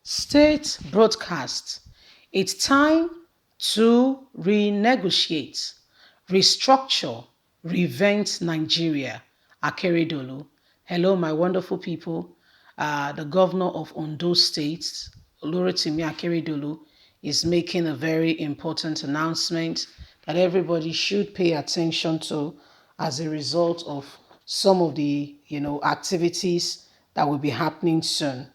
State broadcast. It's time to renegotiate, restructure, reinvent Nigeria. Akeredolu. Hello, my wonderful people. The governor of Ondo State, Olorotimi Akeredolu, is making a very important announcement that everybody should pay attention to as a result of some of the activities that will be happening soon.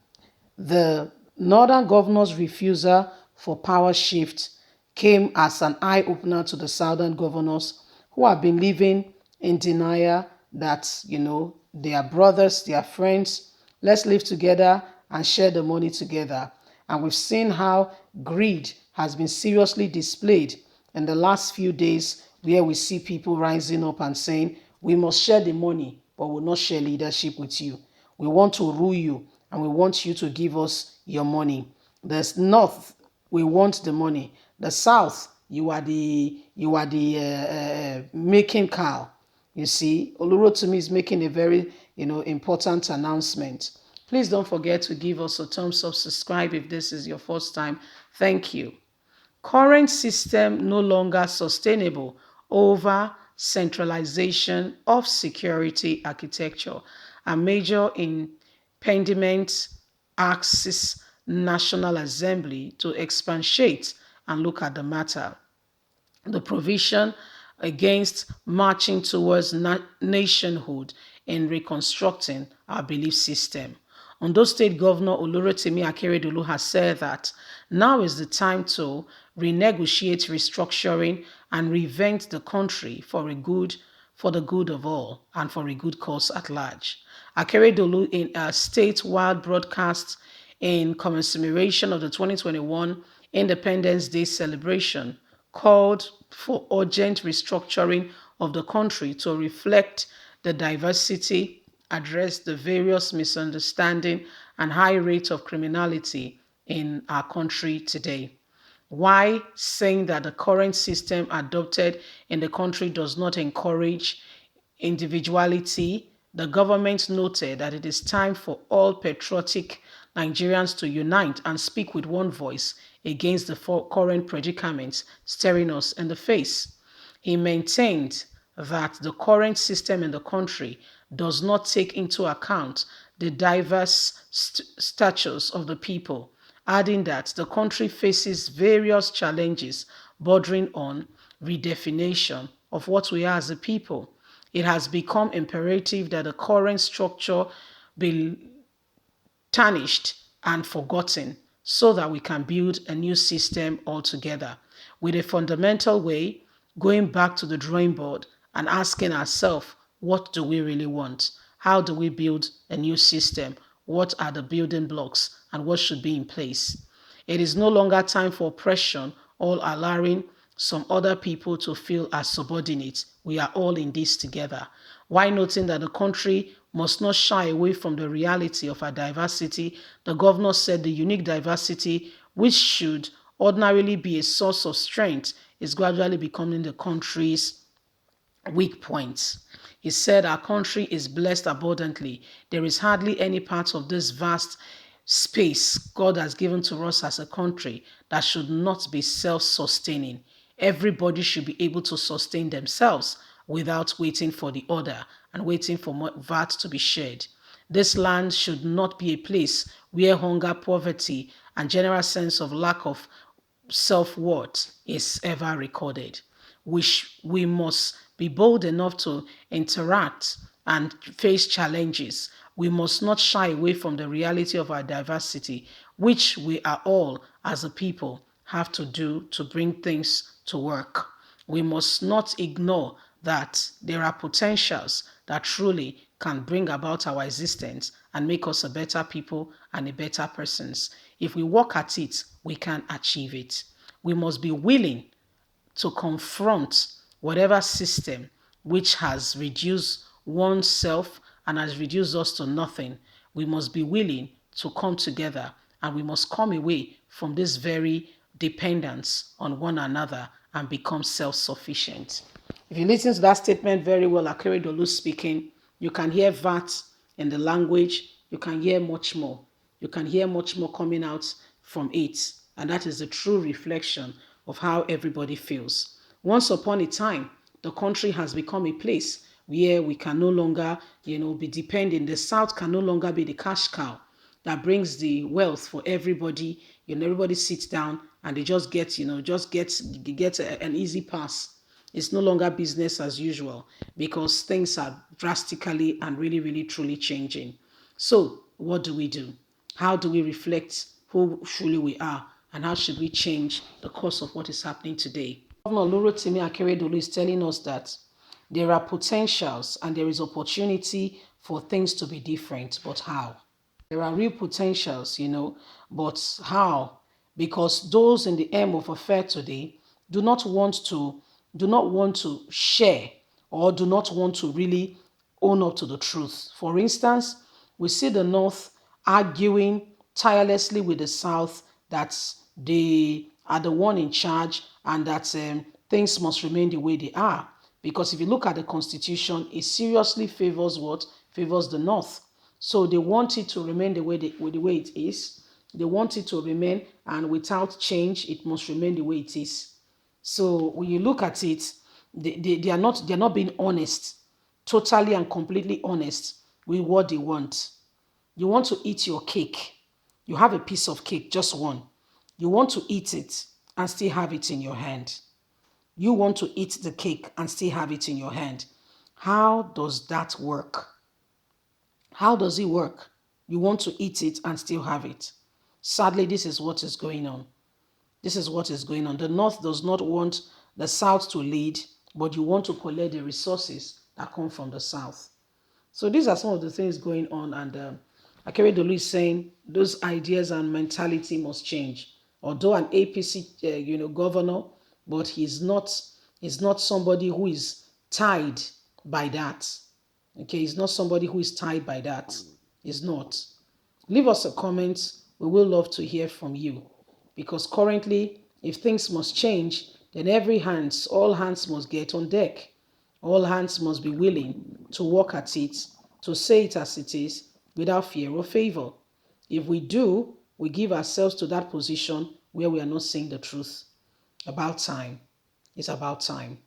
The northern governor's refusal for power shift came as an eye-opener to the southern governors who have been living in denial that, they are brothers, they are friends, let's live together and share the money together. And we've seen how greed has been seriously displayed in the last few days, where we see people rising up and saying, we must share the money, but we'll not share leadership with you. We want to rule you and we want you to give us your money. The north, we want the money. The south, you are the making cow. You see, Olurotimi is making a very important announcement. Please don't forget to give us a thumbs up, subscribe if this is your first time. Thank you. Current system no longer sustainable over centralization of security architecture. A major impediment asks National Assembly to expatiate and look at the matter. The provision against marching towards nationhood in reconstructing our belief system. Ondo State Governor Olorotimi Akeredolu has said that now is the time to renegotiate restructuring and reinvent the country for the good of all and for a good cause at large. Akeredolu, in a statewide broadcast in commemoration of the 2021 Independence Day celebration, called for urgent restructuring of the country to reflect the diversity, address the various misunderstanding and high rate of criminality in our country today. Why saying that the current system adopted in the country does not encourage individuality, the government noted that it is time for all patriotic Nigerians to unite and speak with one voice against the current predicaments staring us in the face. He maintained that the current system in the country does not take into account the diverse statures of the people, adding that the country faces various challenges bordering on redefinition of what we are as a people. It has become imperative that the current structure be tarnished and forgotten so that we can build a new system altogether with a fundamental way, going back to the drawing board and asking ourselves, what do we really want? How do we build a new system? What are the building blocks and what should be in place? It is no longer time for oppression or allowing some other people to feel as subordinates. We are all in this together. While noting that the country must not shy away from the reality of our diversity, the governor said the unique diversity, which should ordinarily be a source of strength, is gradually becoming the country's weak points. He said our country is blessed abundantly. There is hardly any part of this vast space God has given to us as a country that should not be self-sustaining. Everybody should be able to sustain themselves without waiting for the other and waiting for VAT to be shared. This land should not be a place where hunger, poverty, and general sense of lack of self-worth is ever recorded. We must be bold enough to interact and face challenges. We must not shy away from the reality of our diversity, which we are all, as a people, have to do to bring things to work. We must not ignore that there are potentials that truly can bring about our existence and make us a better people and a better persons. If we work at it, we can achieve it. We must be willing to confront whatever system which has reduced oneself and has reduced us to nothing. We must be willing to come together and we must come away from this very dependence on one another and become self-sufficient. If you listen to that statement very well, Akeredolu speaking, you can hear VAT in the language, you can hear much more. you can hear much more coming out from it. And that is a true reflection of how everybody feels. Once upon a time, the country has become a place where we can no longer, be depending. The South can no longer be the cash cow that brings the wealth for everybody. Everybody sits down and they just get an easy pass. It's no longer business as usual because things are drastically and really, really, truly changing. So what do we do? How do we reflect who truly we are? And how should we change the course of what is happening today? Governor Olurotimi Akeredolu is telling us that there are potentials and there is opportunity for things to be different, but how? There are real potentials, but how? Because those in the aim of affair today do not want to share or do not want to really own up to the truth. For instance, we see the North arguing tirelessly with the South that they are the one in charge and that things must remain the way they are. Because if you look at the Constitution, it seriously favors what? Favors the North. So they want it to remain the way it is. They want it to remain, and without change, it must remain the way it is. So when you look at it, they're not being honest, totally and completely honest with what they want. You want to eat your cake. You have a piece of cake, just one. You want to eat it and still have it in your hand. You want to eat the cake and still have it in your hand. How does that work? How does it work? You want to eat it and still have it. Sadly, this is what is going on. This is what is going on. The North does not want the South to lead, but you want to collect the resources that come from the South. So these are some of the things going on, and Akeredolu is saying those ideas and mentality must change. Although an APC, governor, but he's not somebody who is tied by that. Okay, he's not somebody who is tied by that. He's not. Leave us a comment. We will love to hear from you. Because currently, if things must change, then all hands must get on deck. All hands must be willing to work at it, to say it as it is, without fear or favor. If we do, we give ourselves to that position where we are not saying the truth. About time. It's about time.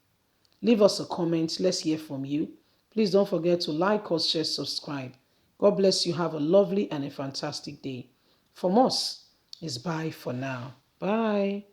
Leave us a comment. Let's hear from you. Please don't forget to like us, share, subscribe. God bless you. Have a lovely and a fantastic day. From us, it's bye for now. Bye.